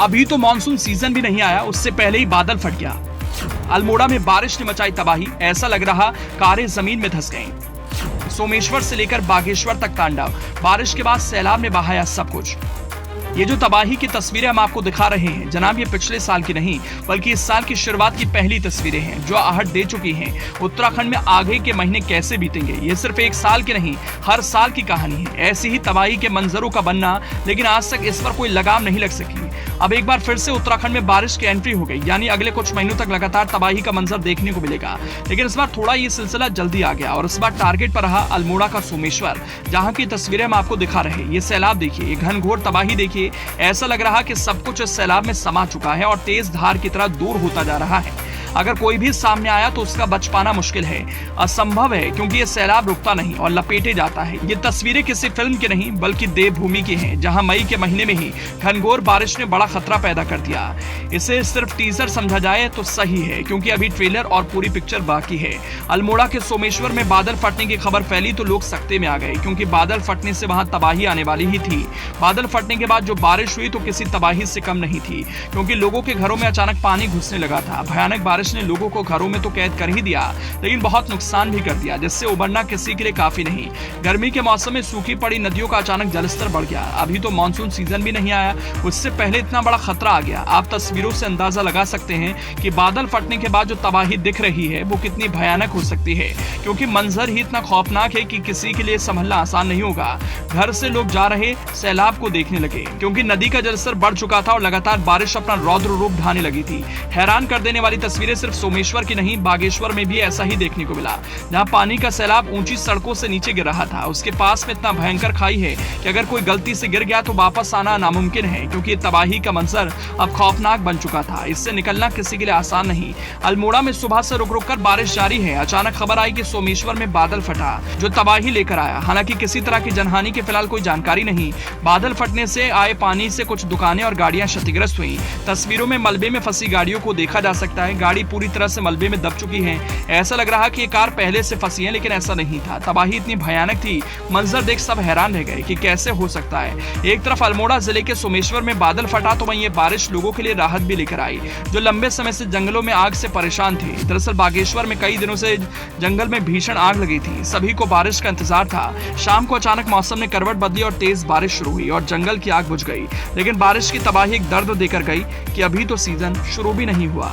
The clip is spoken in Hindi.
अभी तो मानसून सीजन भी नहीं आया, उससे पहले ही बादल फट गया। अल्मोड़ा में बारिश ने मचाई तबाही, ऐसा लग रहा कारें जमीन में धंस गईं। सोमेश्वर से लेकर बागेश्वर तक तांडव, बारिश के बाद सैलाब ने बहाया सब कुछ। ये जो तबाही की तस्वीरें हम आपको दिखा रहे हैं जनाब, ये पिछले साल की नहीं बल्कि इस साल की शुरुआत की पहली तस्वीरें हैं जो आहट दे चुकी हैं। उत्तराखंड में आगे के महीने कैसे बीतेंगे, ये सिर्फ एक साल की नहीं हर साल की कहानी है। ऐसी ही तबाही के मंजरों का बनना, लेकिन आज तक इस पर कोई लगाम नहीं लग सकी। अब एक बार फिर से उत्तराखंड में बारिश की एंट्री हो गई, यानी अगले कुछ महीनों तक लगातार तबाही का मंजर देखने को मिलेगा। लेकिन इस बार थोड़ा ये सिलसिला जल्दी आ गया और इस बार टारगेट पर रहा अल्मोड़ा का सोमेश्वर, जहां की तस्वीरें हम आपको दिखा रहे हैं। ये सैलाब देखिए, ये घनघोर तबाही देखिए, ऐसा लग रहा कि सब कुछ इस सैलाब में समा चुका है और तेज धार की तरह दूर होता जा रहा है। अगर कोई भी सामने आया तो उसका बच पाना मुश्किल है, असंभव है, क्योंकि ये सैलाब रुकता नहीं और लपेटे जाता है। ये तस्वीरें किसी फिल्म की नहीं बल्कि देवभूमि की हैं, जहां मई के महीने में ही घनघोर बारिश ने बड़ा खतरा पैदा कर दिया। इसे सिर्फ टीजर समझा जाए तो सही है, क्योंकि अभी ट्रेलर और पूरी पिक्चर बाकी है। अल्मोड़ा के सोमेश्वर में बादल फटने की खबर फैली तो लोग सकते में आ गए, क्योंकि बादल फटने से वहां तबाही आने वाली ही थी। बादल फटने के बाद जो बारिश हुई तो किसी तबाही से कम नहीं थी, क्योंकि लोगों के घरों में अचानक पानी घुसने लगा था। भयानक बारिश ने लोगों को घरों में तो कैद कर ही दिया, लेकिन बहुत नुकसान भी कर दिया, जिससे उबरना किसी के लिए काफी नहीं। गर्मी के मौसम में सूखी पड़ी नदियों का अचानक जलस्तर बढ़ गया। अभी तो मानसून सीजन भी नहीं आया, उससे पहले इतना बड़ा खतरा आ गया। आप तस्वीरों से अंदाजा लगा सकते हैं कि बादल फटने के बाद जो तबाही दिख रही है वो कितनी भयानक हो सकती है, क्योंकि मंजर ही इतना खौफनाक है कि किसी के लिए संभलना आसान नहीं होगा। घर से लोग जा रहे सैलाब को देखने लगे, क्योंकि नदी का जलस्तर बढ़ चुका था और लगातार बारिश अपना रौद्र रूप ढाने लगी थी। हैरान कर देने वाली तस्वीरें सिर्फ सोमेश्वर की नहीं, बागेश्वर में भी ऐसा ही देखने को मिला, जहां पानी का सैलाब ऊंची सड़कों से नीचे गिर रहा था। उसके पास में इतना भयंकर खाई है कि अगर कोई गलती से गिर गया तो वापस आना नामुमकिन है, क्योंकि तबाही का मंजर अब खौफनाक बन चुका था। इससे निकलना किसी के लिए आसान नहीं। अल्मोड़ा में सुबह से रुक रुक कर बारिश जारी है। अचानक खबर आई कि सोमेश्वर में बादल फटा, जो तबाही लेकर आया। हालांकि किसी तरह की जनहानि की फिलहाल कोई जानकारी नहीं। बादल फटने से आए पानी से कुछ दुकानें और गाड़ियां क्षतिग्रस्त हुई। तस्वीरों में मलबे में फंसी गाड़ियों को देखा जा सकता है। गाड़ी पूरी तरह से मलबे में दब चुकी है। ऐसा लग रहा कि ये कार पहले से फंसी है, लेकिन ऐसा नहीं था। तबाही इतनी भयानक थी, मंजर देख सब हैरान रह गए कि कैसे हो सकता है। एक तरफ अल्मोड़ा जिले के सोमेश्वर में बादल फटा तो वहीं ये बारिश लोगों के लिए राहत भी लेकर आई, जो लंबे समय से जंगलों में आग से परेशान थे। दरअसल बागेश्वर में कई दिनों से जंगल में भीषण आग लगी थी। सभी को बारिश का इंतजार था। शाम को अचानक मौसम ने करवट बदली और तेज बारिश शुरू हुई और जंगल की आग बुझ गई। लेकिन बारिश की तबाही एक दर्द देकर गई कि अभी तो सीजन शुरू भी नहीं हुआ।